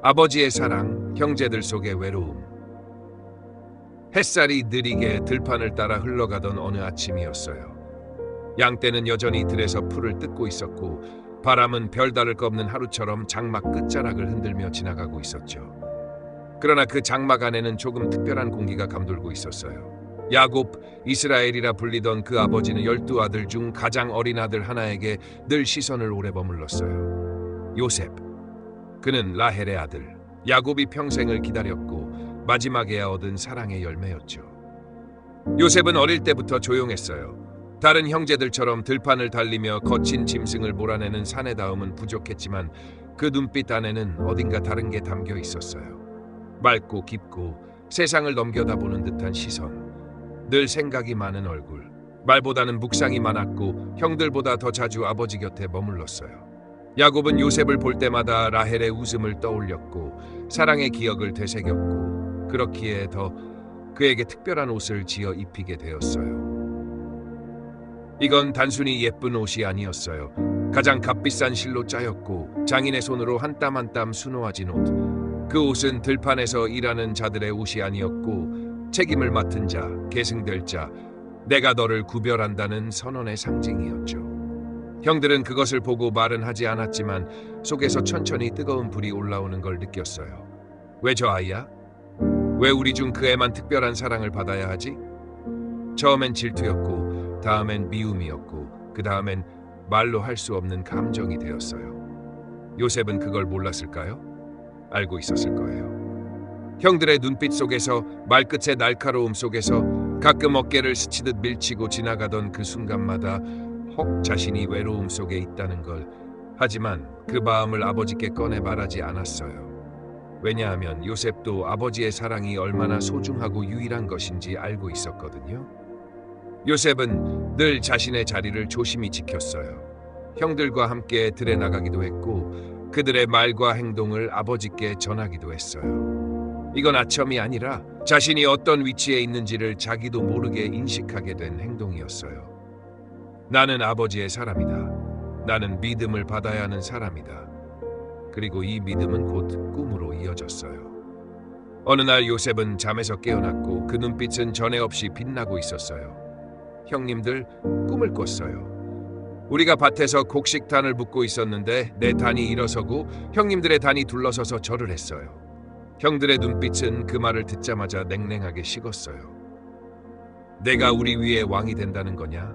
아버지의 사랑, 형제들 속의 외로움. 햇살이 느리게 들판을 따라 흘러가던 어느 아침이었어요. 양떼는 여전히 들에서 풀을 뜯고 있었고 바람은 별다를 거 없는 하루처럼 장막 끝자락을 흔들며 지나가고 있었죠. 그러나 그 장막 안에는 조금 특별한 공기가 감돌고 있었어요. 야곱, 이스라엘이라 불리던 그 아버지는 12아들 중 가장 어린 아들 하나에게 늘 시선을 오래 머물렀어요. 요셉. 그는 라헬의 아들. 야곱이 평생을 기다렸고 마지막에야 얻은 사랑의 열매였죠. 요셉은 어릴 때부터 조용했어요. 다른 형제들처럼 들판을 달리며 거친 짐승을 몰아내는 사내다움은 부족했지만 그 눈빛 안에는 어딘가 다른 게 담겨 있었어요. 맑고 깊고 세상을 넘겨다보는 듯한 시선. 늘 생각이 많은 얼굴. 말보다는 묵상이 많았고 형들보다 더 자주 아버지 곁에 머물렀어요. 야곱은 요셉을 볼 때마다 라헬의 웃음을 떠올렸고 사랑의 기억을 되새겼고 그렇기에 더 그에게 특별한 옷을 지어 입히게 되었어요. 이건 단순히 예쁜 옷이 아니었어요. 가장 값비싼 실로 짜였고 장인의 손으로 한 땀 한 땀 수놓아진 옷. 그 옷은 들판에서 일하는 자들의 옷이 아니었고 책임을 맡은 자, 계승될 자, 내가 너를 구별한다는 선언의 상징이었죠. 형들은 그것을 보고 말은 하지 않았지만 속에서 천천히 뜨거운 불이 올라오는 걸 느꼈어요. 왜 저 아이야? 왜 우리 중 그 애만 특별한 사랑을 받아야 하지? 처음엔 질투였고 다음엔 미움이었고 그 다음엔 말로 할 수 없는 감정이 되었어요. 요셉은 그걸 몰랐을까요? 알고 있었을 거예요. 형들의 눈빛 속에서 말끝의 날카로움 속에서 가끔 어깨를 스치듯 밀치고 지나가던 그 순간마다 혹 자신이 외로움 속에 있다는 걸. 하지만 그 마음을 아버지께 꺼내 말하지 않았어요. 왜냐하면 요셉도 아버지의 사랑이 얼마나 소중하고 유일한 것인지 알고 있었거든요. 요셉은 늘 자신의 자리를 조심히 지켰어요. 형들과 함께 들에 나가기도 했고 그들의 말과 행동을 아버지께 전하기도 했어요. 이건 아첨이 아니라 자신이 어떤 위치에 있는지를 자기도 모르게 인식하게 된 행동이었어요. 나는 아버지의 사람이다. 나는 믿음을 받아야 하는 사람이다. 그리고 이 믿음은 곧 꿈으로 이어졌어요. 어느 날 요셉은 잠에서 깨어났고 그 눈빛은 전에 없이 빛나고 있었어요. 형님들, 꿈을 꿨어요. 우리가 밭에서 곡식단을 붓고 있었는데 내 단이 일어서고 형님들의 단이 둘러서서 절을 했어요. 형들의 눈빛은 그 말을 듣자마자 냉랭하게 식었어요. 내가 우리 위에 왕이 된다는 거냐?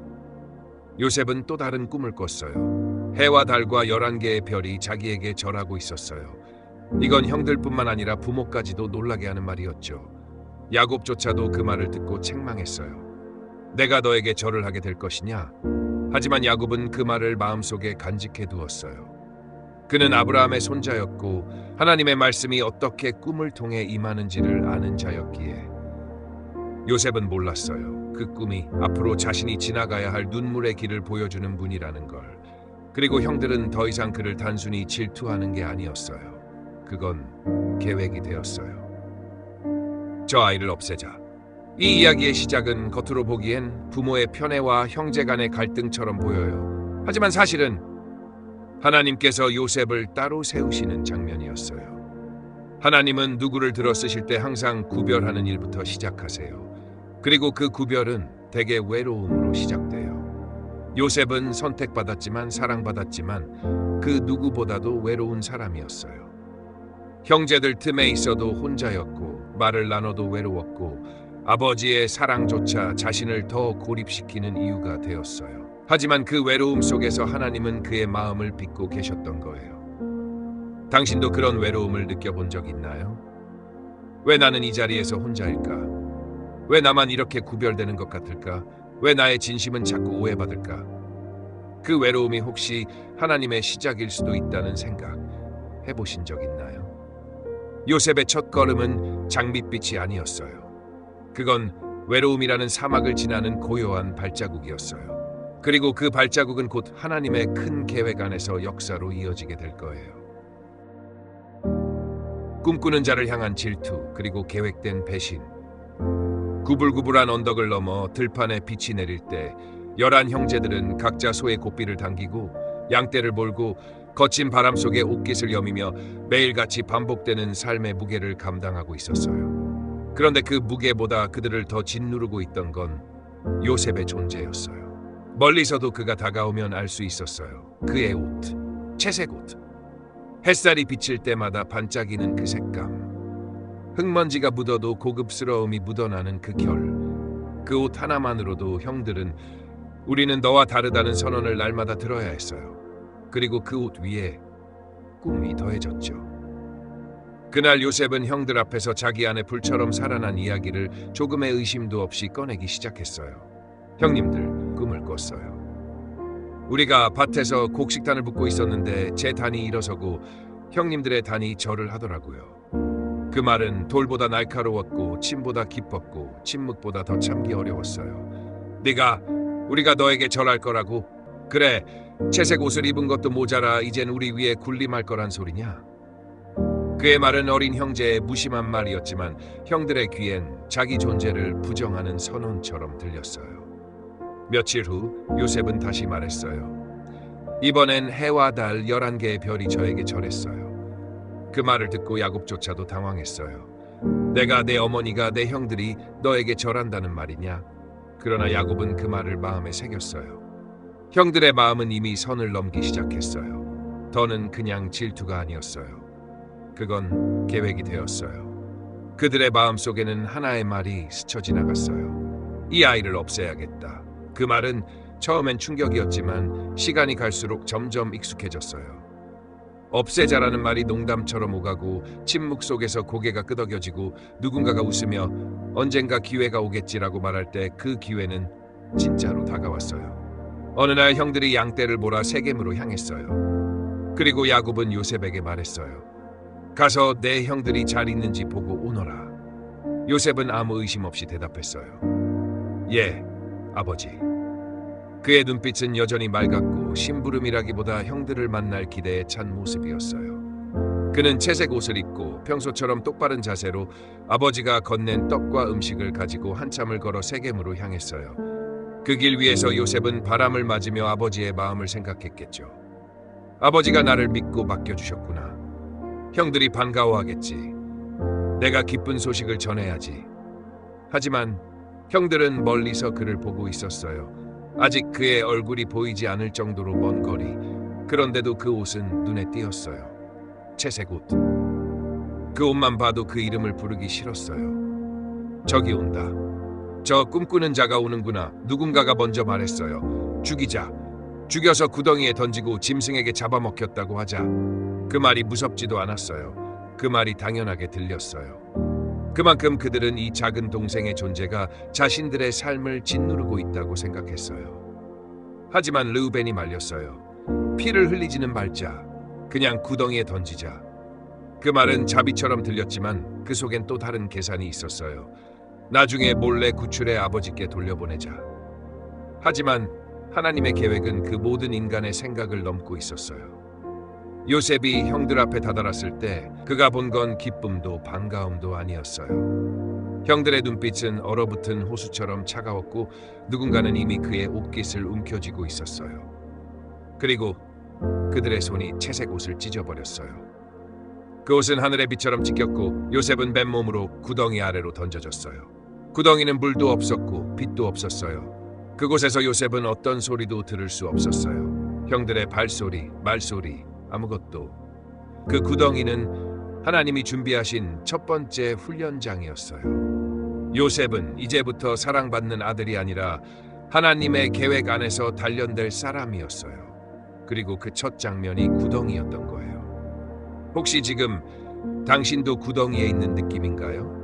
요셉은 또 다른 꿈을 꿨어요. 해와 달과 11개의 별이 자기에게 절하고 있었어요. 이건 형들뿐만 아니라 부모까지도 놀라게 하는 말이었죠. 야곱조차도 그 말을 듣고 책망했어요. 내가 너에게 절을 하게 될 것이냐? 하지만 야곱은 그 말을 마음속에 간직해 두었어요. 그는 아브라함의 손자였고 하나님의 말씀이 어떻게 꿈을 통해 임하는지를 아는 자였기에. 요셉은 몰랐어요. 그 꿈이 앞으로 자신이 지나가야 할 눈물의 길을 보여주는 분이라는 걸. 그리고 형들은 더 이상 그를 단순히 질투하는 게 아니었어요. 그건 계획이 되었어요. 저 아이를 없애자. 이 이야기의 시작은 겉으로 보기엔 부모의 편애와 형제 간의 갈등처럼 보여요. 하지만 사실은 하나님께서 요셉을 따로 세우시는 장면이었어요. 하나님은 누구를 들어 쓰실 때 항상 구별하는 일부터 시작하세요. 그리고 그 구별은 대개 외로움으로 시작돼요. 요셉은 선택받았지만 사랑받았지만 그 누구보다도 외로운 사람이었어요. 형제들 틈에 있어도 혼자였고 말을 나눠도 외로웠고 아버지의 사랑조차 자신을 더 고립시키는 이유가 되었어요. 하지만 그 외로움 속에서 하나님은 그의 마음을 빚고 계셨던 거예요. 당신도 그런 외로움을 느껴본 적 있나요? 왜 나는 이 자리에서 혼자일까? 왜 나만 이렇게 구별되는 것 같을까? 왜 나의 진심은 자꾸 오해받을까? 그 외로움이 혹시 하나님의 시작일 수도 있다는 생각 해보신 적 있나요? 요셉의 첫 걸음은 장밋빛이 아니었어요. 그건 외로움이라는 사막을 지나는 고요한 발자국이었어요. 그리고 그 발자국은 곧 하나님의 큰 계획 안에서 역사로 이어지게 될 거예요. 꿈꾸는 자를 향한 질투, 그리고 계획된 배신. 구불구불한 언덕을 넘어 들판에 빛이 내릴 때 11 형제들은 각자 소의 고삐를 당기고 양떼를 몰고 거친 바람 속에 옷깃을 여미며 매일같이 반복되는 삶의 무게를 감당하고 있었어요. 그런데 그 무게보다 그들을 더 짓누르고 있던 건 요셉의 존재였어요. 멀리서도 그가 다가오면 알 수 있었어요. 그의 옷, 채색 옷. 햇살이 비칠 때마다 반짝이는 그 색감. 흙먼지가 묻어도 고급스러움이 묻어나는 그 결. 그 옷 하나만으로도 형들은 우리는 너와 다르다는 선언을 날마다 들어야 했어요. 그리고 그 옷 위에 꿈이 더해졌죠. 그날 요셉은 형들 앞에서 자기 안에 불처럼 살아난 이야기를 조금의 의심도 없이 꺼내기 시작했어요. 형님들, 꿈을 꿨어요. 우리가 밭에서 곡식단을 붓고 있었는데 제 단이 일어서고 형님들의 단이 절을 하더라고요. 그 말은 돌보다 날카로웠고 침보다 깊었고 침묵보다 더 참기 어려웠어요. 우리가 너에게 절할 거라고? 그래, 채색 옷을 입은 것도 모자라 이젠 우리 위에 군림할 거란 소리냐? 그의 말은 어린 형제의 무심한 말이었지만 형들의 귀엔 자기 존재를 부정하는 선언처럼 들렸어요. 며칠 후 요셉은 다시 말했어요. 이번엔 해와 달 11개의 별이 저에게 절했어요. 그 말을 듣고 야곱조차도 당황했어요. 내가 내 어머니가 내 형들이 너에게 절한다는 말이냐? 그러나 야곱은 그 말을 마음에 새겼어요. 형들의 마음은 이미 선을 넘기 시작했어요. 더는 그냥 질투가 아니었어요. 그건 계획이 되었어요. 그들의 마음속에는 하나의 말이 스쳐 지나갔어요. 이 아이를 없애야겠다. 그 말은 처음엔 충격이었지만 시간이 갈수록 점점 익숙해졌어요. 없애자라는 말이 농담처럼 오가고 침묵 속에서 고개가 끄덕여지고 누군가가 웃으며 언젠가 기회가 오겠지라고 말할 때 그 기회는 진짜로 다가왔어요. 어느 날 형들이 양떼를 몰아 세겜으로 향했어요. 그리고 야곱은 요셉에게 말했어요. 가서 내 형들이 잘 있는지 보고 오너라. 요셉은 아무 의심 없이 대답했어요. 예, 아버지. 그의 눈빛은 여전히 맑았고 심부름이라기보다 형들을 만날 기대에 찬 모습이었어요. 그는 채색 옷을 입고 평소처럼 똑바른 자세로 아버지가 건넨 떡과 음식을 가지고 한참을 걸어 세겜으로 향했어요. 그 길 위에서 요셉은 바람을 맞으며 아버지의 마음을 생각했겠죠. 아버지가 나를 믿고 맡겨주셨구나. 형들이 반가워하겠지. 내가 기쁜 소식을 전해야지. 하지만 형들은 멀리서 그를 보고 있었어요. 아직 그의 얼굴이 보이지 않을 정도로 먼 거리. 그런데도 그 옷은 눈에 띄었어요. 채색 옷. 그 옷만 봐도 그 이름을 부르기 싫었어요. 저기 온다. 저 꿈꾸는 자가 오는구나. 누군가가 먼저 말했어요. 죽이자. 죽여서 구덩이에 던지고 짐승에게 잡아먹혔다고 하자. 그 말이 무섭지도 않았어요. 그 말이 당연하게 들렸어요. 그만큼 그들은 이 작은 동생의 존재가 자신들의 삶을 짓누르고 있다고 생각했어요. 하지만 르우벤이 말렸어요. 피를 흘리지는 말자. 그냥 구덩이에 던지자. 그 말은 자비처럼 들렸지만 그 속엔 또 다른 계산이 있었어요. 나중에 몰래 구출해 아버지께 돌려보내자. 하지만 하나님의 계획은 그 모든 인간의 생각을 넘고 있었어요. 요셉이 형들 앞에 다다랐을 때 그가 본 건 기쁨도 반가움도 아니었어요. 형들의 눈빛은 얼어붙은 호수처럼 차가웠고 누군가는 이미 그의 옷깃을 움켜쥐고 있었어요. 그리고 그들의 손이 채색 옷을 찢어버렸어요. 그 옷은 하늘의 빛처럼 찢겼고 요셉은 맨몸으로 구덩이 아래로 던져졌어요. 구덩이는 물도 없었고 빛도 없었어요. 그곳에서 요셉은 어떤 소리도 들을 수 없었어요. 형들의 발소리, 말소리, 아무것도. 그 구덩이는 하나님이 준비하신 첫 번째 훈련장이었어요. 요셉은 이제부터 사랑받는 아들이 아니라 하나님의 계획 안에서 단련될 사람이었어요. 그리고 그 첫 장면이 구덩이였던 거예요. 혹시 지금 당신도 구덩이에 있는 느낌인가요?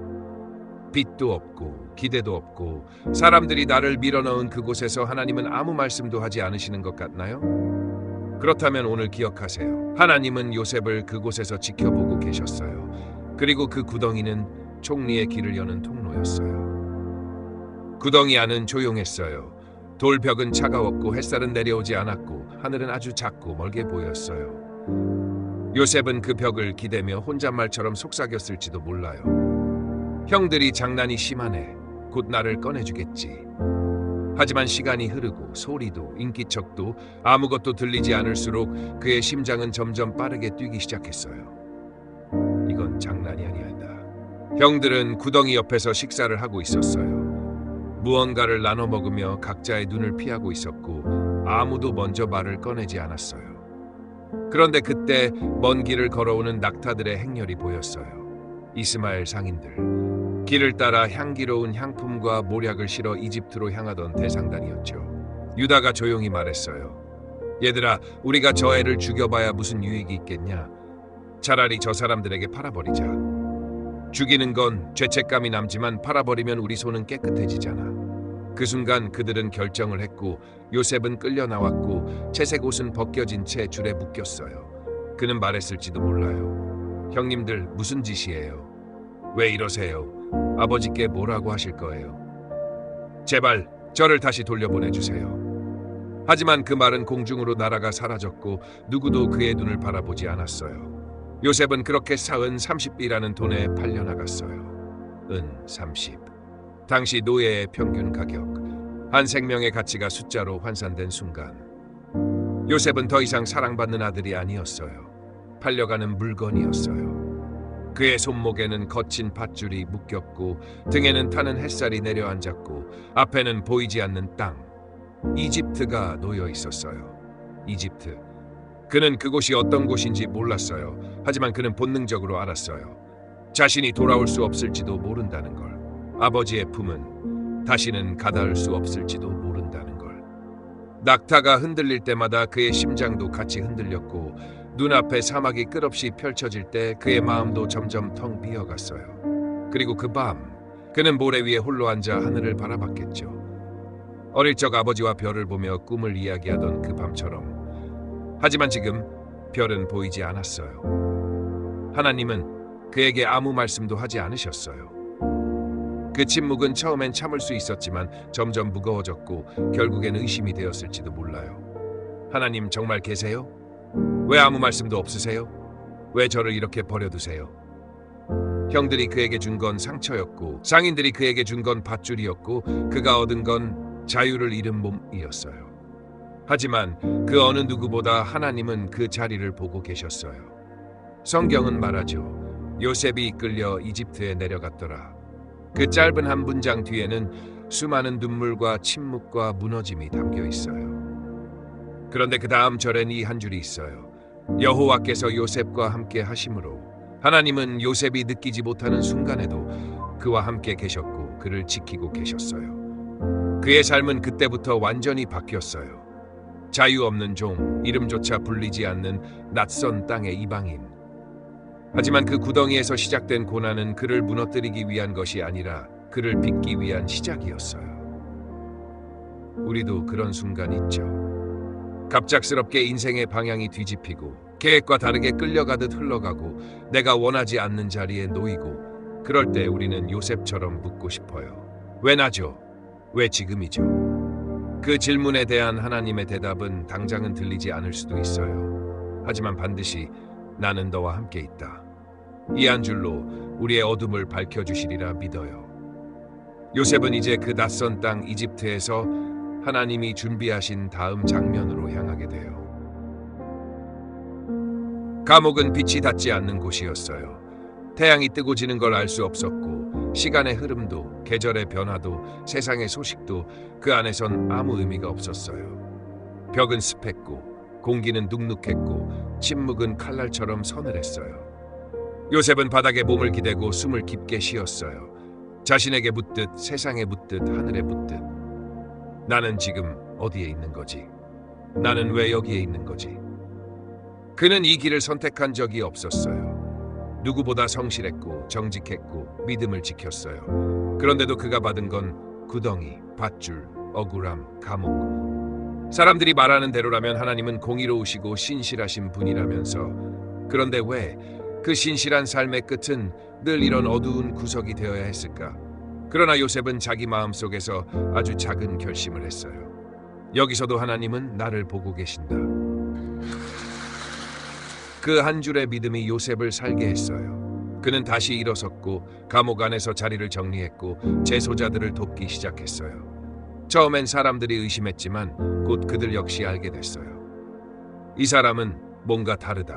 빛도 없고 기대도 없고 사람들이 나를 밀어넣은 그곳에서 하나님은 아무 말씀도 하지 않으시는 것 같나요? 그렇다면 오늘 기억하세요. 하나님은 요셉을 그곳에서 지켜보고 계셨어요. 그리고 그 구덩이는 총리의 길을 여는 통로였어요. 구덩이 안은 조용했어요. 돌벽은 차가웠고 햇살은 내려오지 않았고 하늘은 아주 작고 멀게 보였어요. 요셉은 그 벽을 기대며 혼잣말처럼 속삭였을지도 몰라요. 형들이 장난이 심하네. 곧 나를 꺼내주겠지. 하지만 시간이 흐르고 소리도 인기척도 아무것도 들리지 않을수록 그의 심장은 점점 빠르게 뛰기 시작했어요. 이건 장난이 아니었다. 형들은 구덩이 옆에서 식사를 하고 있었어요. 무언가를 나눠 먹으며 각자의 눈을 피하고 있었고 아무도 먼저 말을 꺼내지 않았어요. 그런데 그때 먼 길을 걸어오는 낙타들의 행렬이 보였어요. 이스마엘 상인들. 길을 따라 향기로운 향품과 모략을 실어 이집트로 향하던 대상단이었죠. 유다가 조용히 말했어요. 얘들아, 우리가 저 애를 죽여봐야 무슨 유익이 있겠냐? 차라리 저 사람들에게 팔아버리자. 죽이는 건 죄책감이 남지만 팔아버리면 우리 손은 깨끗해지잖아. 그 순간 그들은 결정을 했고 요셉은 끌려 나왔고 채색 옷은 벗겨진 채 줄에 묶였어요. 그는 말했을지도 몰라요. 형님들, 무슨 짓이에요? 왜 이러세요? 아버지께 뭐라고 하실 거예요? 제발 저를 다시 돌려보내주세요. 하지만 그 말은 공중으로 날아가 사라졌고 누구도 그의 눈을 바라보지 않았어요. 요셉은 그렇게 사은 30비라는 돈에 팔려나갔어요. 은 30. 당시 노예의 평균 가격. 한 생명의 가치가 숫자로 환산된 순간. 요셉은 더 이상 사랑받는 아들이 아니었어요. 팔려가는 물건이었어요. 그의 손목에는 거친 밧줄이 묶였고 등에는 타는 햇살이 내려앉았고 앞에는 보이지 않는 땅. 이집트가 놓여 있었어요. 이집트. 그는 그곳이 어떤 곳인지 몰랐어요. 하지만 그는 본능적으로 알았어요. 자신이 돌아올 수 없을지도 모른다는 걸. 아버지의 품은 다시는 가닿을 수 없을지도 모른다는 걸. 낙타가 흔들릴 때마다 그의 심장도 같이 흔들렸고 눈앞에 사막이 끝없이 펼쳐질 때 그의 마음도 점점 텅 비어갔어요. 그리고 그 밤 그는 모래 위에 홀로 앉아 하늘을 바라봤겠죠. 어릴 적 아버지와 별을 보며 꿈을 이야기하던 그 밤처럼. 하지만 지금 별은 보이지 않았어요. 하나님은 그에게 아무 말씀도 하지 않으셨어요. 그 침묵은 처음엔 참을 수 있었지만 점점 무거워졌고 결국엔 의심이 되었을지도 몰라요. 하나님 정말 계세요? 왜 아무 말씀도 없으세요? 왜 저를 이렇게 버려두세요? 형들이 그에게 준 건 상처였고 상인들이 그에게 준 건 밧줄이었고 그가 얻은 건 자유를 잃은 몸이었어요. 하지만 그 어느 누구보다 하나님은 그 자리를 보고 계셨어요. 성경은 말하죠. 요셉이 이끌려 이집트에 내려갔더라. 그 짧은 한 문장 뒤에는 수많은 눈물과 침묵과 무너짐이 담겨 있어요. 그런데 그 다음 절엔 이 한 줄이 있어요. 여호와께서 요셉과 함께 하심으로 하나님은 요셉이 느끼지 못하는 순간에도 그와 함께 계셨고 그를 지키고 계셨어요. 그의 삶은 그때부터 완전히 바뀌었어요. 자유 없는 종, 이름조차 불리지 않는 낯선 땅의 이방인. 하지만 그 구덩이에서 시작된 고난은 그를 무너뜨리기 위한 것이 아니라 그를 빚기 위한 시작이었어요. 우리도 그런 순간 있죠. 갑작스럽게 인생의 방향이 뒤집히고 계획과 다르게 끌려가듯 흘러가고 내가 원하지 않는 자리에 놓이고 그럴 때 우리는 요셉처럼 묻고 싶어요. 왜 나죠? 왜 지금이죠? 그 질문에 대한 하나님의 대답은 당장은 들리지 않을 수도 있어요. 하지만 반드시 나는 너와 함께 있다. 이 한 줄로 우리의 어둠을 밝혀주시리라 믿어요. 요셉은 이제 그 낯선 땅 이집트에서 하나님이 준비하신 다음 장면으로 향하게 돼요. 감옥은 빛이 닿지 않는 곳이었어요. 태양이 뜨고 지는 걸 알 수 없었고 시간의 흐름도 계절의 변화도 세상의 소식도 그 안에선 아무 의미가 없었어요. 벽은 습했고 공기는 눅눅했고 침묵은 칼날처럼 서늘했어요. 요셉은 바닥에 몸을 기대고 숨을 깊게 쉬었어요. 자신에게 묻듯 세상에 묻듯 하늘에 묻듯 나는 지금 어디에 있는 거지? 나는 왜 여기에 있는 거지? 그는 이 길을 선택한 적이 없었어요. 누구보다 성실했고 정직했고 믿음을 지켰어요. 그런데도 그가 받은 건 구덩이, 밧줄, 억울함, 감옥. 사람들이 말하는 대로라면 하나님은 공의로우시고 신실하신 분이라면서 그런데 왜 그 신실한 삶의 끝은 늘 이런 어두운 구석이 되어야 했을까? 그러나 요셉은 자기 마음속에서 아주 작은 결심을 했어요. 여기서도 하나님은 나를 보고 계신다. 그 한 줄의 믿음이 요셉을 살게 했어요. 그는 다시 일어섰고 감옥 안에서 자리를 정리했고 재소자들을 돕기 시작했어요. 처음엔 사람들이 의심했지만 곧 그들 역시 알게 됐어요. 이 사람은 뭔가 다르다.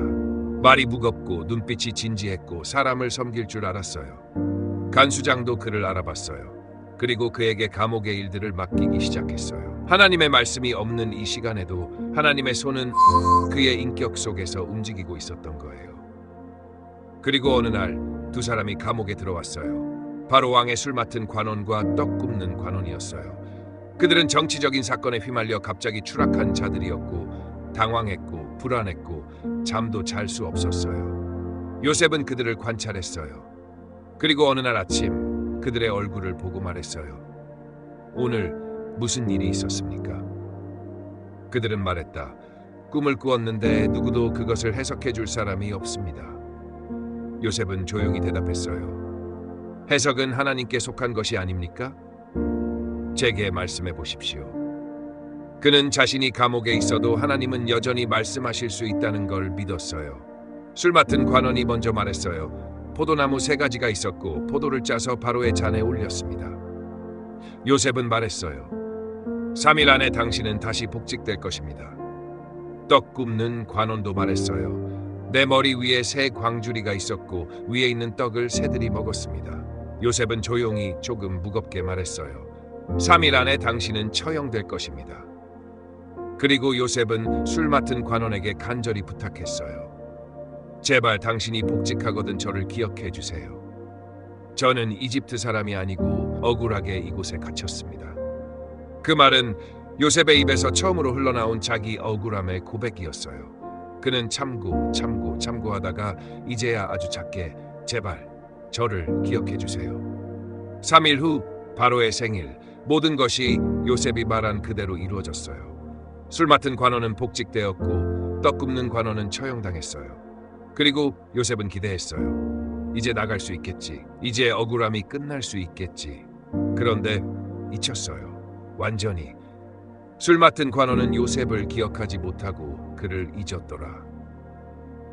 말이 무겁고 눈빛이 진지했고 사람을 섬길 줄 알았어요. 간수장도 그를 알아봤어요. 그리고 그에게 감옥의 일들을 맡기기 시작했어요. 하나님의 말씀이 없는 이 시간에도 하나님의 손은 그의 인격 속에서 움직이고 있었던 거예요. 그리고 어느 날 두 사람이 감옥에 들어왔어요. 바로 왕의 술 맡은 관원과 떡 굽는 관원이었어요. 그들은 정치적인 사건에 휘말려 갑자기 추락한 자들이었고 당황했고 불안했고 잠도 잘 수 없었어요. 요셉은 그들을 관찰했어요. 그리고 어느 날 아침 그들의 얼굴을 보고 말했어요. 오늘 무슨 일이 있었습니까? 그들은 말했다. 꿈을 꾸었는데 누구도 그것을 해석해 줄 사람이 없습니다. 요셉은 조용히 대답했어요. 해석은 하나님께 속한 것이 아닙니까? 제게 말씀해 보십시오. 그는 자신이 감옥에 있어도 하나님은 여전히 말씀하실 수 있다는 걸 믿었어요. 술 맡은 관원이 먼저 말했어요. 포도나무 3가지가 있었고 포도를 짜서 바로의 잔에 올렸습니다. 요셉은 말했어요. 3일 안에 당신은 다시 복직될 것입니다. 떡 굽는 관원도 말했어요. 내 머리 위에 3 광주리가 있었고 위에 있는 떡을 새들이 먹었습니다. 요셉은 조용히 조금 무겁게 말했어요. 3일 안에 당신은 처형될 것입니다. 그리고 요셉은 술 맡은 관원에게 간절히 부탁했어요. 제발 당신이 복직하거든 저를 기억해 주세요. 저는 이집트 사람이 아니고 억울하게 이곳에 갇혔습니다. 그 말은 요셉의 입에서 처음으로 흘러나온 자기 억울함의 고백이었어요. 그는 참고하다가 이제야 아주 작게 제발 저를 기억해 주세요. 3일 후 바로의 생일, 모든 것이 요셉이 말한 그대로 이루어졌어요. 술 맡은 관원은 복직되었고 떡 굽는 관원은 처형당했어요. 그리고 요셉은 기대했어요. 이제 나갈 수 있겠지. 이제 억울함이 끝날 수 있겠지. 그런데 잊혔어요. 완전히. 술 맡은 관원은 요셉을 기억하지 못하고 그를 잊었더라.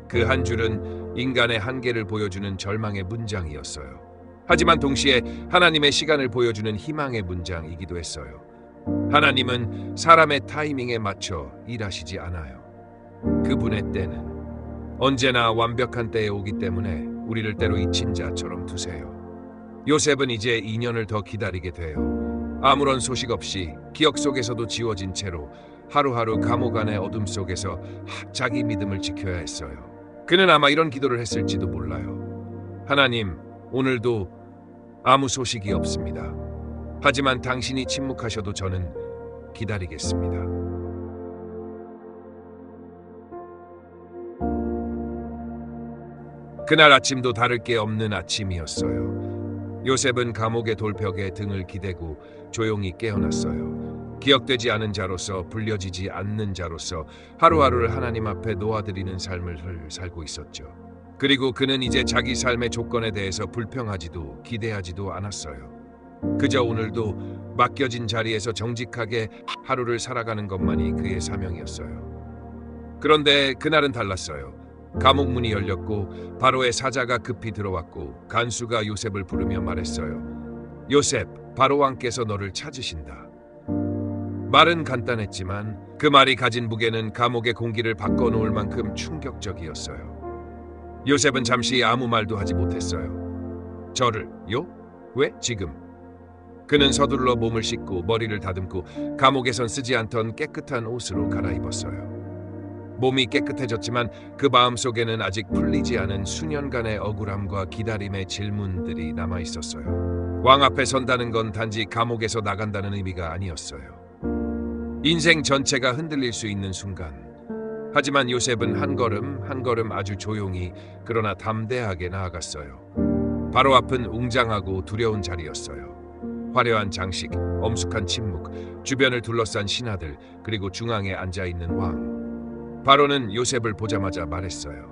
그 한 줄은 인간의 한계를 보여주는 절망의 문장이었어요. 하지만 동시에 하나님의 시간을 보여주는 희망의 문장이기도 했어요. 하나님은 사람의 타이밍에 맞춰 일하시지 않아요. 그분의 때는 언제나 완벽한 때에 오기 때문에 우리를 때로 잊힌 자처럼 두세요. 요셉은 이제 2년을 더 기다리게 돼요. 아무런 소식 없이 기억 속에서도 지워진 채로 하루하루 감옥 안의 어둠 속에서 자기 믿음을 지켜야 했어요. 그는 아마 이런 기도를 했을지도 몰라요. 하나님, 오늘도 아무 소식이 없습니다. 하지만 당신이 침묵하셔도 저는 기다리겠습니다. 그날 아침도 다를 게 없는 아침이었어요. 요셉은 감옥의 돌벽에 등을 기대고 조용히 깨어났어요. 기억되지 않은 자로서, 불려지지 않는 자로서 하루하루를 하나님 앞에 놓아드리는 삶을 살고 있었죠. 그리고 그는 이제 자기 삶의 조건에 대해서 불평하지도 기대하지도 않았어요. 그저 오늘도 맡겨진 자리에서 정직하게 하루를 살아가는 것만이 그의 사명이었어요. 그런데 그날은 달랐어요. 감옥 문이 열렸고 바로의 사자가 급히 들어왔고 간수가 요셉을 부르며 말했어요. 요셉, 바로 왕께서 너를 찾으신다. 말은 간단했지만 그 말이 가진 무게는 감옥의 공기를 바꿔놓을 만큼 충격적이었어요. 요셉은 잠시 아무 말도 하지 못했어요. 저를요? 왜 지금? 그는 서둘러 몸을 씻고 머리를 다듬고 감옥에선 쓰지 않던 깨끗한 옷으로 갈아입었어요. 몸이 깨끗해졌지만 그 마음속에는 아직 풀리지 않은 수년간의 억울함과 기다림의 질문들이 남아있었어요. 왕 앞에 선다는 건 단지 감옥에서 나간다는 의미가 아니었어요. 인생 전체가 흔들릴 수 있는 순간. 하지만 요셉은 한 걸음 한 걸음 아주 조용히 그러나 담대하게 나아갔어요. 바로 앞은 웅장하고 두려운 자리였어요. 화려한 장식, 엄숙한 침묵, 주변을 둘러싼 신하들, 그리고 중앙에 앉아있는 왕. 바로는 요셉을 보자마자 말했어요.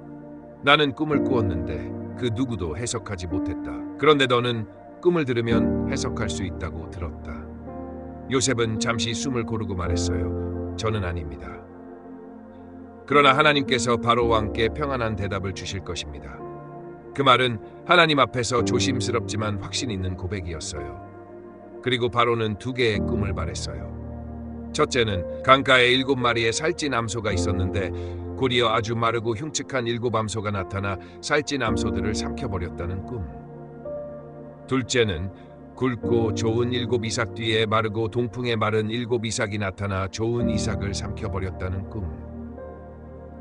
나는 꿈을 꾸었는데 그 누구도 해석하지 못했다. 그런데 너는 꿈을 들으면 해석할 수 있다고 들었다. 요셉은 잠시 숨을 고르고 말했어요. 저는 아닙니다. 그러나 하나님께서 바로 왕께 평안한 대답을 주실 것입니다. 그 말은 하나님 앞에서 조심스럽지만 확신 있는 고백이었어요. 그리고 바로는 두 개의 꿈을 말했어요. 첫째는 강가에 7마리의 살찐 암소가 있었는데 곧이어 아주 마르고 흉측한 7암소가 나타나 살찐 암소들을 삼켜버렸다는 꿈. 둘째는 굵고 좋은 7이삭 뒤에 마르고 동풍에 마른 7이삭이 나타나 좋은 이삭을 삼켜버렸다는 꿈.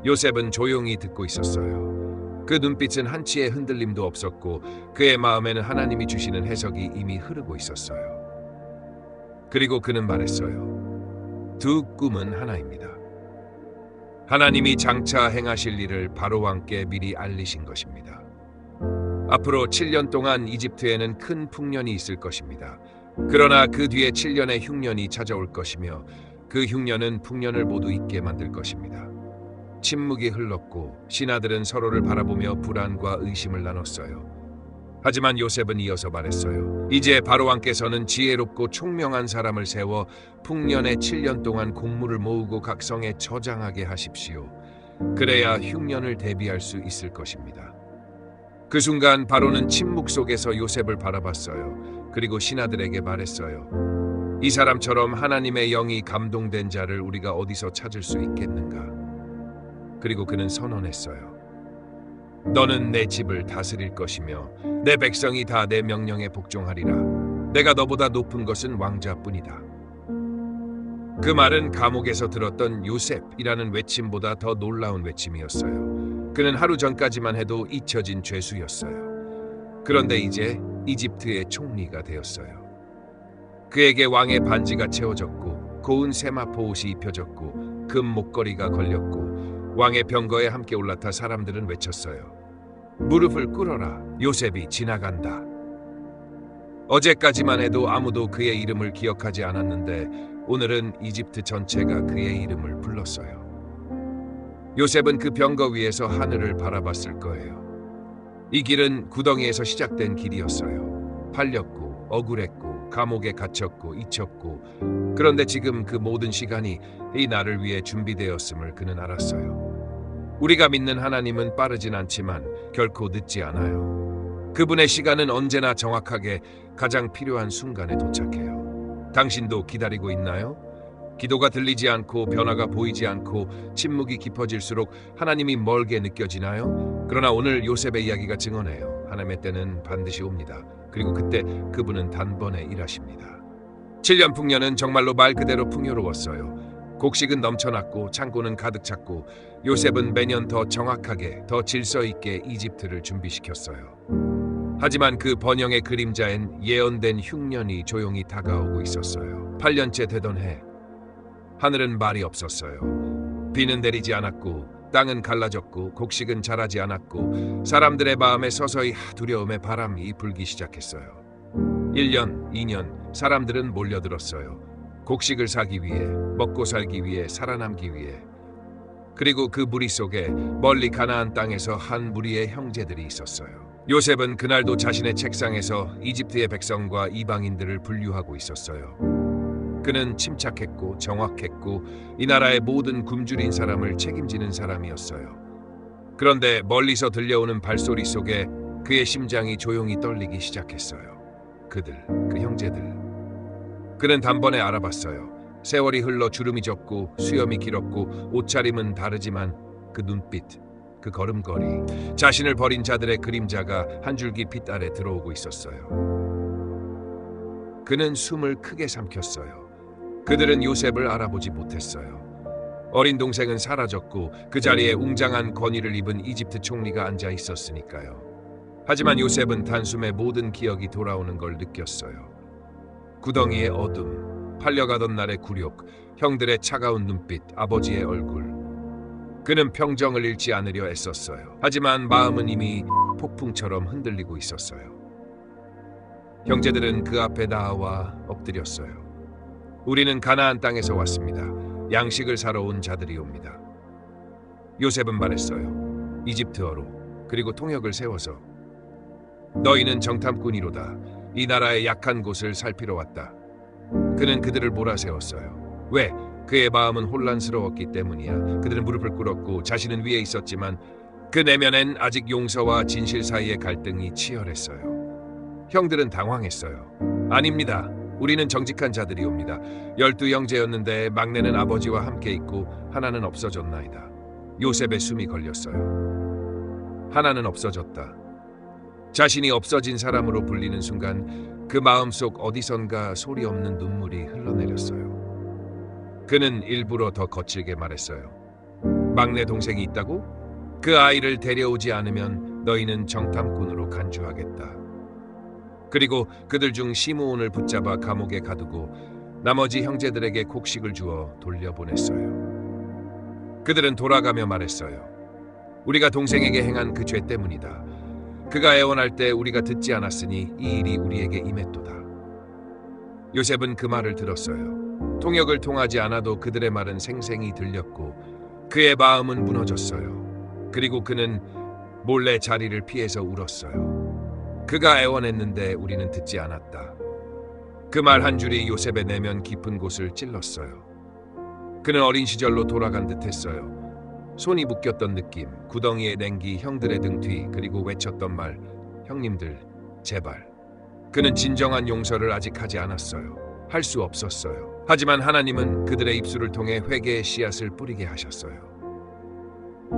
요셉은 조용히 듣고 있었어요. 그 눈빛은 한치의 흔들림도 없었고 그의 마음에는 하나님이 주시는 해석이 이미 흐르고 있었어요. 그리고 그는 말했어요. 두 꿈은 하나입니다. 하나님이 장차 행하실 일을 바로왕께 미리 알리신 것입니다. 앞으로 7년 동안 이집트에는 큰 풍년이 있을 것입니다. 그러나 그 뒤에 7년의 흉년이 찾아올 것이며 그 흉년은 풍년을 모두 잊게 만들 것입니다. 침묵이 흘렀고 신하들은 서로를 바라보며 불안과 의심을 나눴어요. 하지만 요셉은 이어서 말했어요. 이제 바로왕께서는 지혜롭고 총명한 사람을 세워 풍년의 7년 동안 곡물을 모으고 각 성에 저장하게 하십시오. 그래야 흉년을 대비할 수 있을 것입니다. 그 순간 바로는 침묵 속에서 요셉을 바라봤어요. 그리고 신하들에게 말했어요. 이 사람처럼 하나님의 영이 감동된 자를 우리가 어디서 찾을 수 있겠는가? 그리고 그는 선언했어요. 너는 내 집을 다스릴 것이며 내 백성이 다 내 명령에 복종하리라. 내가 너보다 높은 것은 왕자뿐이다. 그 말은 감옥에서 들었던 요셉이라는 외침보다 더 놀라운 외침이었어요. 그는 하루 전까지만 해도 잊혀진 죄수였어요. 그런데 이제 이집트의 총리가 되었어요. 그에게 왕의 반지가 채워졌고 고운 세마포 옷이 입혀졌고 금 목걸이가 걸렸고 왕의 병거에 함께 올라타 사람들은 외쳤어요. 무릎을 꿇어라. 요셉이 지나간다. 어제까지만 해도 아무도 그의 이름을 기억하지 않았는데 오늘은 이집트 전체가 그의 이름을 불렀어요. 요셉은 그 병거 위에서 하늘을 바라봤을 거예요. 이 길은 구덩이에서 시작된 길이었어요. 팔렸고 억울했고 감옥에 갇혔고 잊혔고 그런데 지금 그 모든 시간이 이 날을 위해 준비되었음을 그는 알았어요. 우리가 믿는 하나님은 빠르진 않지만 결코 늦지 않아요. 그분의 시간은 언제나 정확하게 가장 필요한 순간에 도착해요. 당신도 기다리고 있나요? 기도가 들리지 않고 변화가 보이지 않고 침묵이 깊어질수록 하나님이 멀게 느껴지나요? 그러나 오늘 요셉의 이야기가 증언해요. 하나님의 때는 반드시 옵니다. 그리고 그때 그분은 단번에 일하십니다. 7년 풍년은 정말로 말 그대로 풍요로웠어요. 곡식은 넘쳐났고 창고는 가득 찼고 요셉은 매년 더 정확하게 더 질서 있게 이집트를 준비시켰어요. 하지만 그 번영의 그림자엔 예언된 흉년이 조용히 다가오고 있었어요. 8년째 되던 해 하늘은 말이 없었어요. 비는 내리지 않았고 땅은 갈라졌고 곡식은 자라지 않았고 사람들의 마음에 서서히 두려움의 바람이 불기 시작했어요. 1년, 2년 사람들은 몰려들었어요. 곡식을 사기 위해, 먹고 살기 위해, 살아남기 위해. 그리고 그 무리 속에 멀리 가나안 땅에서 한 무리의 형제들이 있었어요. 요셉은 그날도 자신의 책상에서 이집트의 백성과 이방인들을 분류하고 있었어요. 그는 침착했고 정확했고 이 나라의 모든 굶주린 사람을 책임지는 사람이었어요. 그런데 멀리서 들려오는 발소리 속에 그의 심장이 조용히 떨리기 시작했어요. 그 형제들. 그는 단번에 알아봤어요. 세월이 흘러 주름이 졌고 수염이 길었고 옷차림은 다르지만 그 눈빛, 그 걸음걸이, 자신을 버린 자들의 그림자가 한 줄기 빛 아래 들어오고 있었어요. 그는 숨을 크게 삼켰어요. 그들은 요셉을 알아보지 못했어요. 어린 동생은 사라졌고 그 자리에 웅장한 권위를 입은 이집트 총리가 앉아 있었으니까요. 하지만 요셉은 단숨에 모든 기억이 돌아오는 걸 느꼈어요. 구덩이의 어둠, 팔려가던 날의 굴욕, 형들의 차가운 눈빛, 아버지의 얼굴. 그는 평정을 잃지 않으려 애썼어요. 하지만 마음은 이미 폭풍처럼 흔들리고 있었어요. 형제들은 그 앞에 나와 엎드렸어요. 우리는 가나안 땅에서 왔습니다. 양식을 사러 온 자들이옵니다. 요셉은 말했어요. 이집트어로. 그리고 통역을 세워서 너희는 정탐꾼이로다. 이 나라의 약한 곳을 살피러 왔다. 그는 그들을 몰아세웠어요. 왜? 그의 마음은 혼란스러웠기 때문이야. 그들은 무릎을 꿇었고 자신은 위에 있었지만 그 내면엔 아직 용서와 진실 사이의 갈등이 치열했어요. 형들은 당황했어요. 아닙니다. 우리는 정직한 자들이옵니다. 12형제였는데 막내는 아버지와 함께 있고 하나는 없어졌나이다. 요셉의 숨이 걸렸어요. 하나는 없어졌다. 자신이 없어진 사람으로 불리는 순간 그 마음속 어디선가 소리 없는 눈물이 흘러내렸어요. 그는 일부러 더 거칠게 말했어요. 막내 동생이 있다고? 그 아이를 데려오지 않으면 너희는 정탐꾼으로 간주하겠다. 그리고 그들 중 시므온을 붙잡아 감옥에 가두고 나머지 형제들에게 곡식을 주어 돌려보냈어요. 그들은 돌아가며 말했어요. 우리가 동생에게 행한 그 죄 때문이다. 그가 애원할 때 우리가 듣지 않았으니 이 일이 우리에게 임했도다. 요셉은 그 말을 들었어요. 통역을 통하지 않아도 그들의 말은 생생히 들렸고 그의 마음은 무너졌어요. 그리고 그는 몰래 자리를 피해서 울었어요. 그가 애원했는데 우리는 듣지 않았다. 그 말 한 줄이 요셉의 내면 깊은 곳을 찔렀어요. 그는 어린 시절로 돌아간 듯했어요. 손이 묶였던 느낌, 구덩이에 냉기 형들의 등 뒤, 그리고 외쳤던 말, 형님들, 제발. 그는 진정한 용서를 아직 하지 않았어요. 할 수 없었어요. 하지만 하나님은 그들의 입술을 통해 회개의 씨앗을 뿌리게 하셨어요.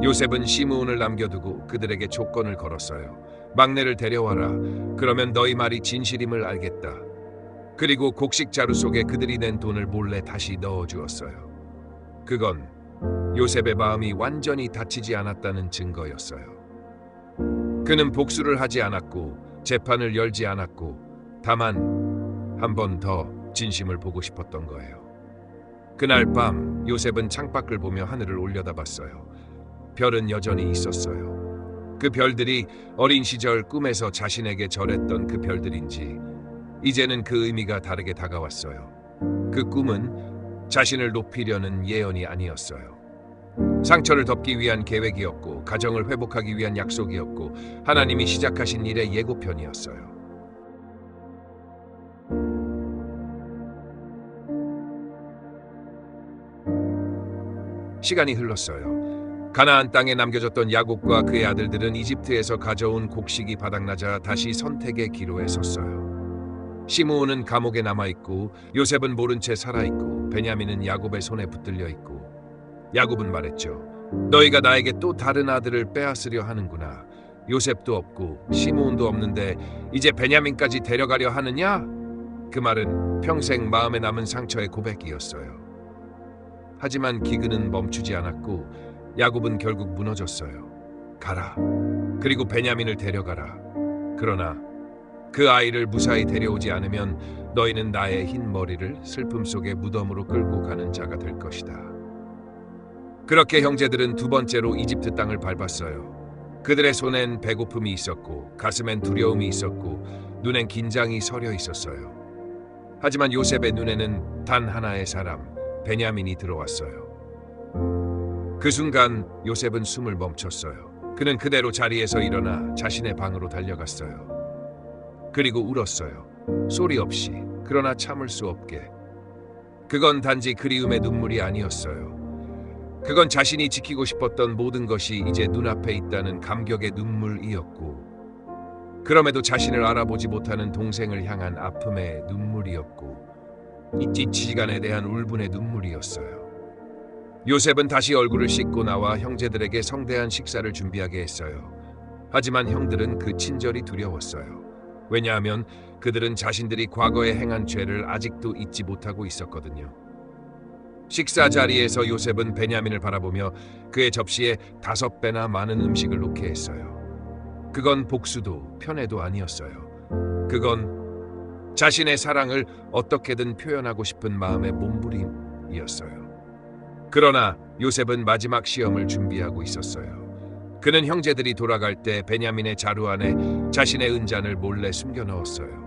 요셉은 시므온을 남겨두고 그들에게 조건을 걸었어요. 막내를 데려와라. 그러면 너희 말이 진실임을 알겠다. 그리고 곡식 자루 속에 그들이 낸 돈을 몰래 다시 넣어주었어요. 그건 요셉의 마음이 완전히 닫히지 않았다는 증거였어요. 그는 복수를 하지 않았고 재판을 열지 않았고 다만 한 번 더 진심을 보고 싶었던 거예요. 그날 밤 요셉은 창밖을 보며 하늘을 올려다봤어요. 별은 여전히 있었어요. 그 별들이 어린 시절 꿈에서 자신에게 절했던 그 별들인지 이제는 그 의미가 다르게 다가왔어요. 그 꿈은 자신을 높이려는 예언이 아니었어요. 상처를 덮기 위한 계획이었고 가정을 회복하기 위한 약속이었고 하나님이 시작하신 일의 예고편이었어요. 시간이 흘렀어요. 가나안 땅에 남겨졌던 야곱과 그의 아들들은 이집트에서 가져온 곡식이 바닥나자 다시 선택의 기로에 섰어요. 시므온은 감옥에 남아있고 요셉은 모른 채 살아있고 베냐민은 야곱의 손에 붙들려 있고 야곱은 말했죠. 너희가 나에게 또 다른 아들을 빼앗으려 하는구나. 요셉도 없고 시므온도 없는데 이제 베냐민까지 데려가려 하느냐? 그 말은 평생 마음에 남은 상처의 고백이었어요. 하지만 기근은 멈추지 않았고 야곱은 결국 무너졌어요. 가라. 그리고 베냐민을 데려가라. 그러나 그 아이를 무사히 데려오지 않으면 너희는 나의 흰 머리를 슬픔 속의 무덤으로 끌고 가는 자가 될 것이다. 그렇게 형제들은 두 번째로 이집트 땅을 밟았어요. 그들의 손엔 배고픔이 있었고 가슴엔 두려움이 있었고 눈엔 긴장이 서려 있었어요. 하지만 요셉의 눈에는 단 하나의 사람, 베냐민이 들어왔어요. 그 순간 요셉은 숨을 멈췄어요. 그는 그대로 자리에서 일어나 자신의 방으로 달려갔어요. 그리고 울었어요. 소리 없이, 그러나 참을 수 없게. 그건 단지 그리움의 눈물이 아니었어요. 그건 자신이 지키고 싶었던 모든 것이 이제 눈앞에 있다는 감격의 눈물이었고, 그럼에도 자신을 알아보지 못하는 동생을 향한 아픔의 눈물이었고, 이 시간에 대한 울분의 눈물이었어요. 요셉은 다시 얼굴을 씻고 나와 형제들에게 성대한 식사를 준비하게 했어요. 하지만 형들은 그 친절이 두려웠어요. 왜냐하면 그들은 자신들이 과거에 행한 죄를 아직도 잊지 못하고 있었거든요. 식사 자리에서 요셉은 베냐민을 바라보며 그의 접시에 5배나 많은 음식을 놓게 했어요. 그건 복수도 편애도 아니었어요. 그건 자신의 사랑을 어떻게든 표현하고 싶은 마음의 몸부림이었어요. 그러나 요셉은 마지막 시험을 준비하고 있었어요. 그는 형제들이 돌아갈 때 베냐민의 자루 안에 자신의 은잔을 몰래 숨겨 넣었어요.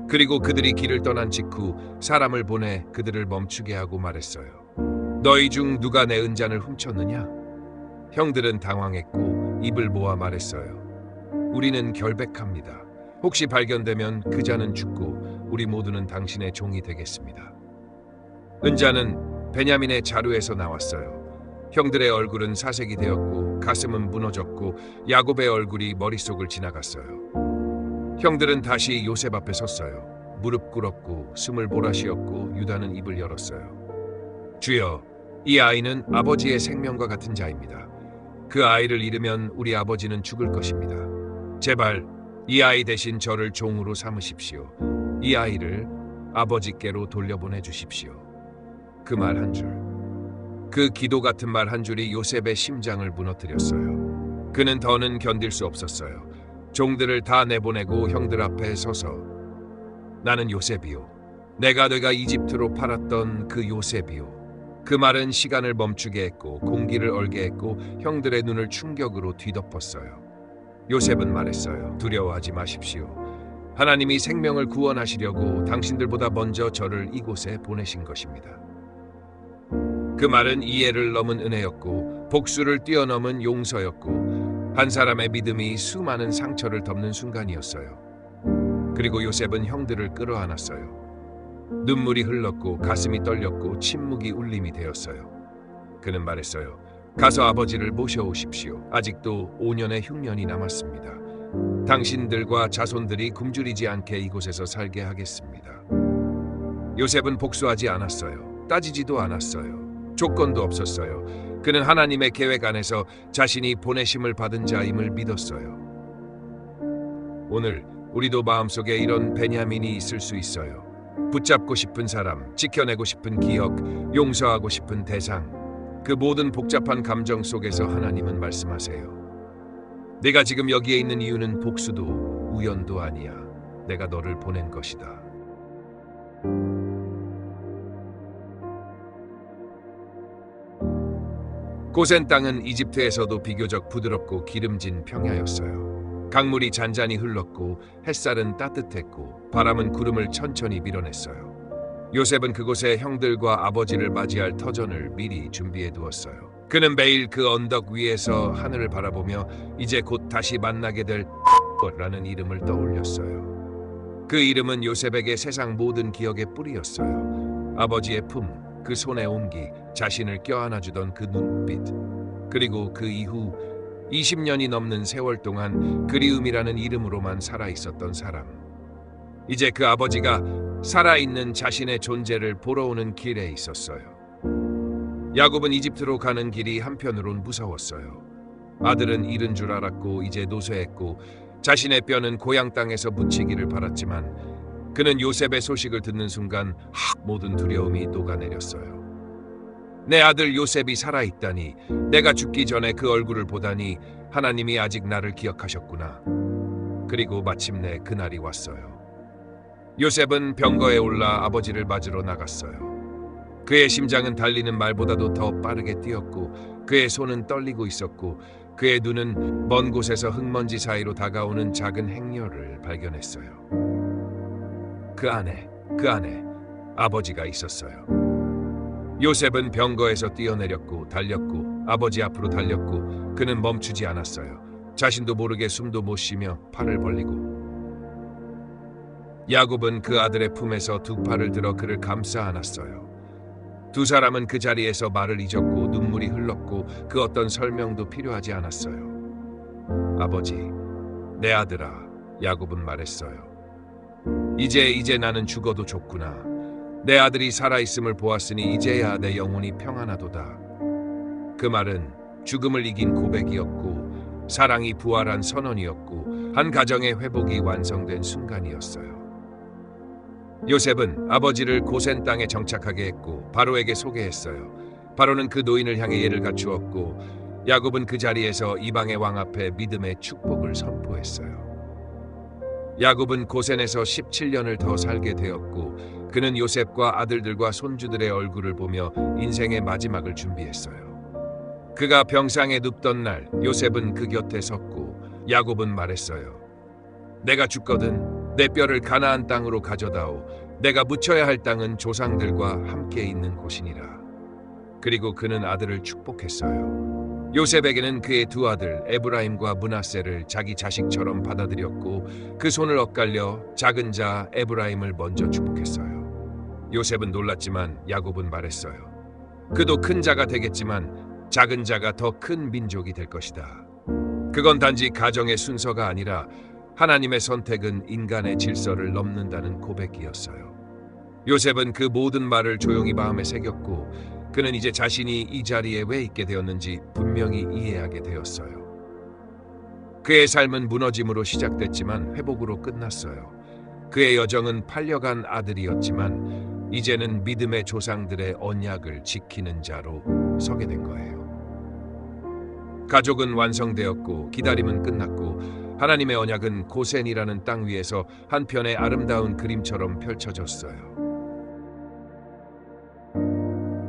그리고 그들이 길을 떠난 직후 사람을 보내 그들을 멈추게 하고 말했어요. 너희 중 누가 내 은잔을 훔쳤느냐? 형들은 당황했고 입을 모아 말했어요. 우리는 결백합니다. 혹시 발견되면 그 자는 죽고 우리 모두는 당신의 종이 되겠습니다. 은잔은 베냐민의 자루에서 나왔어요. 형들의 얼굴은 사색이 되었고 가슴은 무너졌고 야곱의 얼굴이 머릿속을 지나갔어요. 형들은 다시 요셉 앞에 섰어요. 무릎 꿇었고 숨을 몰아쉬었고 유다는 입을 열었어요. 주여, 이 아이는 아버지의 생명과 같은 자입니다. 그 아이를 잃으면 우리 아버지는 죽을 것입니다. 제발 이 아이 대신 저를 종으로 삼으십시오. 이 아이를 아버지께로 돌려보내 주십시오. 그 말 한 줄, 그 기도 같은 말 한 줄이 요셉의 심장을 무너뜨렸어요. 그는 더는 견딜 수 없었어요. 종들을 다 내보내고 형들 앞에 서서 나는 요셉이요. 내가 이집트로 팔았던 그 요셉이요. 그 말은 시간을 멈추게 했고 공기를 얼게 했고 형들의 눈을 충격으로 뒤덮었어요. 요셉은 말했어요. 두려워하지 마십시오. 하나님이 생명을 구원하시려고 당신들보다 먼저 저를 이곳에 보내신 것입니다. 그 말은 이해를 넘은 은혜였고 복수를 뛰어넘은 용서였고 한 사람의 믿음이 수많은 상처를 덮는 순간이었어요. 그리고 요셉은 형들을 끌어안았어요. 눈물이 흘렀고 가슴이 떨렸고 침묵이 울림이 되었어요. 그는 말했어요. 가서 아버지를 모셔오십시오. 아직도 5년의 흉년이 남았습니다. 당신들과 자손들이 굶주리지 않게 이곳에서 살게 하겠습니다. 요셉은 복수하지 않았어요. 따지지도 않았어요. 조건도 없었어요. 그는 하나님의 계획 안에서 자신이 보내심을 받은 자임을 믿었어요. 오늘 우리도 마음속에 이런 베냐민이 있을 수 있어요. 붙잡고 싶은 사람, 지켜내고 싶은 기억, 용서하고 싶은 대상. 그 모든 복잡한 감정 속에서 하나님은 말씀하세요. 내가 지금 여기에 있는 이유는 복수도 우연도 아니야. 내가 너를 보낸 것이다. 고센 땅은 이집트에서도 비교적 부드럽고 기름진 평야였어요. 강물이 잔잔히 흘렀고 햇살은 따뜻했고 바람은 구름을 천천히 밀어냈어요. 요셉은 그곳에 형들과 아버지를 맞이할 터전을 미리 준비해 두었어요. 그는 매일 그 언덕 위에서 하늘을 바라보며 이제 곧 다시 만나게 될 라는 이름을 떠올렸어요. 그 이름은 요셉에게 세상 모든 기억의 뿌리였어요. 아버지의 품, 그 손의 온기, 자신을 껴안아주던 그 눈빛, 그리고 그 이후 20년이 넘는 세월 동안 그리움이라는 이름으로만 살아있었던 사람. 이제 그 아버지가 살아있는 자신의 존재를 보러 오는 길에 있었어요. 야곱은 이집트로 가는 길이 한편으론 무서웠어요. 아들은 잃은 줄 알았고 이제 노쇠했고 자신의 뼈는 고향 땅에서 묻히기를 바랐지만 그는 요셉의 소식을 듣는 순간 모든 두려움이 녹아내렸어요. 내 아들 요셉이 살아있다니, 내가 죽기 전에 그 얼굴을 보다니 하나님이 아직 나를 기억하셨구나. 그리고 마침내 그날이 왔어요. 요셉은 병거에 올라 아버지를 맞으러 나갔어요. 그의 심장은 달리는 말보다도 더 빠르게 뛰었고 그의 손은 떨리고 있었고 그의 눈은 먼 곳에서 흙먼지 사이로 다가오는 작은 행렬을 발견했어요. 그 안에 아버지가 있었어요. 요셉은 병거에서 뛰어내렸고 달렸고 아버지 앞으로 달렸고 그는 멈추지 않았어요. 자신도 모르게 숨도 못 쉬며 팔을 벌리고 야곱은 그 아들의 품에서 두 팔을 들어 그를 감싸 안았어요. 두 사람은 그 자리에서 말을 잊었고 눈물이 흘렀고 그 어떤 설명도 필요하지 않았어요. 아버지, 내 아들아, 야곱은 말했어요. 이제 나는 죽어도 좋구나. 내 아들이 살아있음을 보았으니 이제야 내 영혼이 평안하도다. 그 말은 죽음을 이긴 고백이었고 사랑이 부활한 선언이었고 한 가정의 회복이 완성된 순간이었어요. 요셉은 아버지를 고센 땅에 정착하게 했고 바로에게 소개했어요. 바로는 그 노인을 향해 예를 갖추었고 야곱은 그 자리에서 이방의 왕 앞에 믿음의 축복을 선포했어요. 야곱은 고센에서 17년을 더 살게 되었고 그는 요셉과 아들들과 손주들의 얼굴을 보며 인생의 마지막을 준비했어요. 그가 병상에 눕던 날 요셉은 그 곁에 섰고 야곱은 말했어요. 내가 죽거든 내 뼈를 가나안 땅으로 가져다오. 내가 묻혀야 할 땅은 조상들과 함께 있는 곳이니라. 그리고 그는 아들을 축복했어요. 요셉에게는 그의 두 아들 에브라임과 므낫세를 자기 자식처럼 받아들였고 그 손을 엇갈려 작은 자 에브라임을 먼저 축복했어요. 요셉은 놀랐지만 야곱은 말했어요. 그도 큰 자가 되겠지만 작은 자가 더 큰 민족이 될 것이다. 그건 단지 가정의 순서가 아니라 하나님의 선택은 인간의 질서를 넘는다는 고백이었어요. 요셉은 그 모든 말을 조용히 마음에 새겼고 그는 이제 자신이 이 자리에 왜 있게 되었는지 분명히 이해하게 되었어요. 그의 삶은 무너짐으로 시작됐지만 회복으로 끝났어요. 그의 여정은 팔려간 아들이었지만 이제는 믿음의 조상들의 언약을 지키는 자로 서게 된 거예요. 가족은 완성되었고 기다림은 끝났고 하나님의 언약은 고센이라는 땅 위에서 한 편의 아름다운 그림처럼 펼쳐졌어요.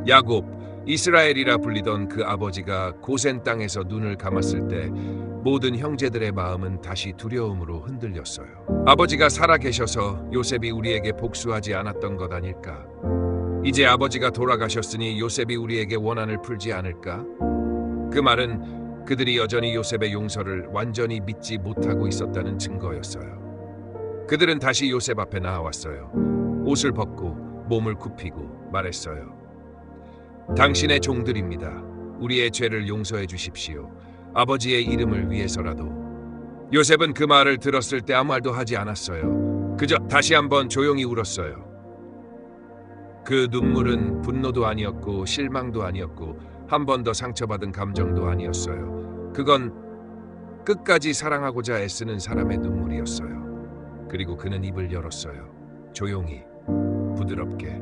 야곱, 이스라엘이라 불리던 그 아버지가 고센 땅에서 눈을 감았을 때 모든 형제들의 마음은 다시 두려움으로 흔들렸어요. 아버지가 살아계셔서 요셉이 우리에게 복수하지 않았던 것 아닐까? 이제 아버지가 돌아가셨으니 요셉이 우리에게 원한을 풀지 않을까? 그 말은 그들이 여전히 요셉의 용서를 완전히 믿지 못하고 있었다는 증거였어요. 그들은 다시 요셉 앞에 나와왔어요. 옷을 벗고 몸을 굽히고 말했어요. 당신의 종들입니다. 우리의 죄를 용서해 주십시오. 아버지의 이름을 위해서라도. 요셉은 그 말을 들었을 때 아무 말도 하지 않았어요. 그저 다시 한번 조용히 울었어요. 그 눈물은 분노도 아니었고 실망도 아니었고 한 번 더 상처받은 감정도 아니었어요. 그건 끝까지 사랑하고자 애쓰는 사람의 눈물이었어요. 그리고 그는 입을 열었어요. 조용히, 부드럽게.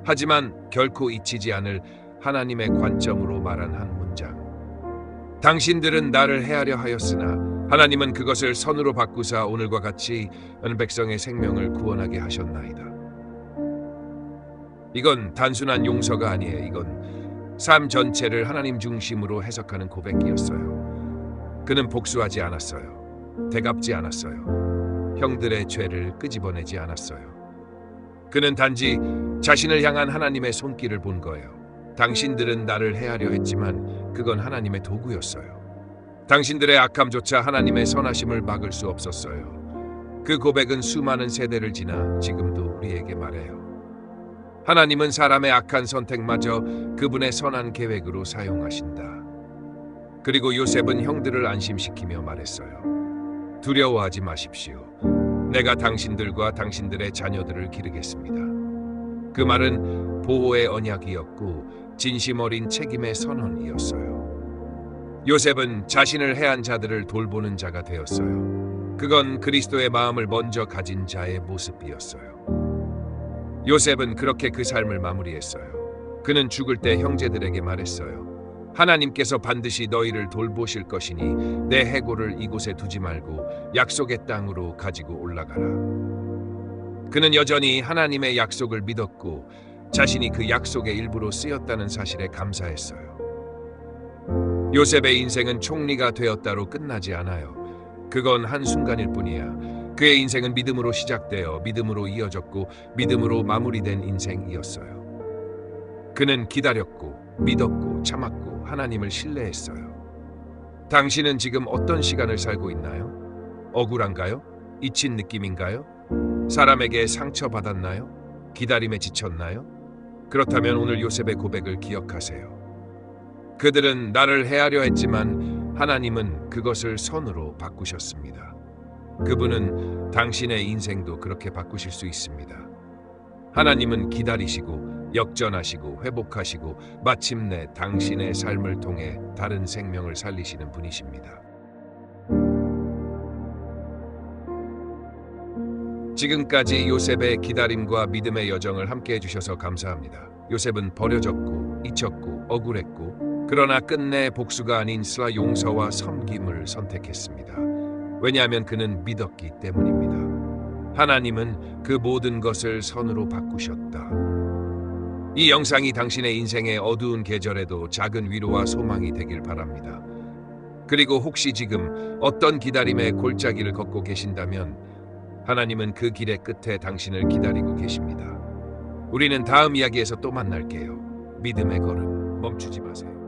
하지만 결코 잊히지 않을 하나님의 관점으로 말한 한 문장. 당신들은 나를 해하려 하였으나 하나님은 그것을 선으로 바꾸사 오늘과 같이 은 백성의 생명을 구원하게 하셨나이다. 이건 단순한 용서가 아니에요. 이건 삶 전체를 하나님 중심으로 해석하는 고백이었어요. 그는 복수하지 않았어요. 되갚지 않았어요. 형들의 죄를 끄집어내지 않았어요. 그는 단지 자신을 향한 하나님의 손길을 본 거예요. 당신들은 나를 해하려 했지만 그건 하나님의 도구였어요. 당신들의 악함조차 하나님의 선하심을 막을 수 없었어요. 그 고백은 수많은 세대를 지나 지금도 우리에게 말해요. 하나님은 사람의 악한 선택마저 그분의 선한 계획으로 사용하신다. 그리고 요셉은 형들을 안심시키며 말했어요. 두려워하지 마십시오. 내가 당신들과 당신들의 자녀들을 기르겠습니다. 그 말은 보호의 언약이었고 진심 어린 책임의 선언이었어요. 요셉은 자신을 해한 자들을 돌보는 자가 되었어요. 그건 그리스도의 마음을 먼저 가진 자의 모습이었어요. 요셉은 그렇게 그 삶을 마무리했어요. 그는 죽을 때 형제들에게 말했어요. 하나님께서 반드시 너희를 돌보실 것이니 내 해골을 이곳에 두지 말고 약속의 땅으로 가지고 올라가라. 그는 여전히 하나님의 약속을 믿었고 자신이 그 약속의 일부로 쓰였다는 사실에 감사했어요. 요셉의 인생은 총리가 되었다로 끝나지 않아요. 그건 한순간일 뿐이야. 그의 인생은 믿음으로 시작되어 믿음으로 이어졌고 믿음으로 마무리된 인생이었어요. 그는 기다렸고 믿었고 참았고 하나님을 신뢰했어요. 당신은 지금 어떤 시간을 살고 있나요? 억울한가요? 잊힌 느낌인가요? 사람에게 상처받았나요? 기다림에 지쳤나요? 그렇다면 오늘 요셉의 고백을 기억하세요. 그들은 나를 해하려 했지만 하나님은 그것을 선으로 바꾸셨습니다. 그분은 당신의 인생도 그렇게 바꾸실 수 있습니다. 하나님은 기다리시고 역전하시고 회복하시고 마침내 당신의 삶을 통해 다른 생명을 살리시는 분이십니다. 지금까지 요셉의 기다림과 믿음의 여정을 함께 해주셔서 감사합니다. 요셉은 버려졌고 잊혔고 억울했고 그러나 끝내 복수가 아닌 스라 용서와 섬김을 선택했습니다. 왜냐하면 그는 믿었기 때문입니다. 하나님은 그 모든 것을 선으로 바꾸셨다. 이 영상이 당신의 인생의 어두운 계절에도 작은 위로와 소망이 되길 바랍니다. 그리고 혹시 지금 어떤 기다림의 골짜기를 걷고 계신다면 하나님은 그 길의 끝에 당신을 기다리고 계십니다. 우리는 다음 이야기에서 또 만날게요. 믿음의 걸음 멈추지 마세요.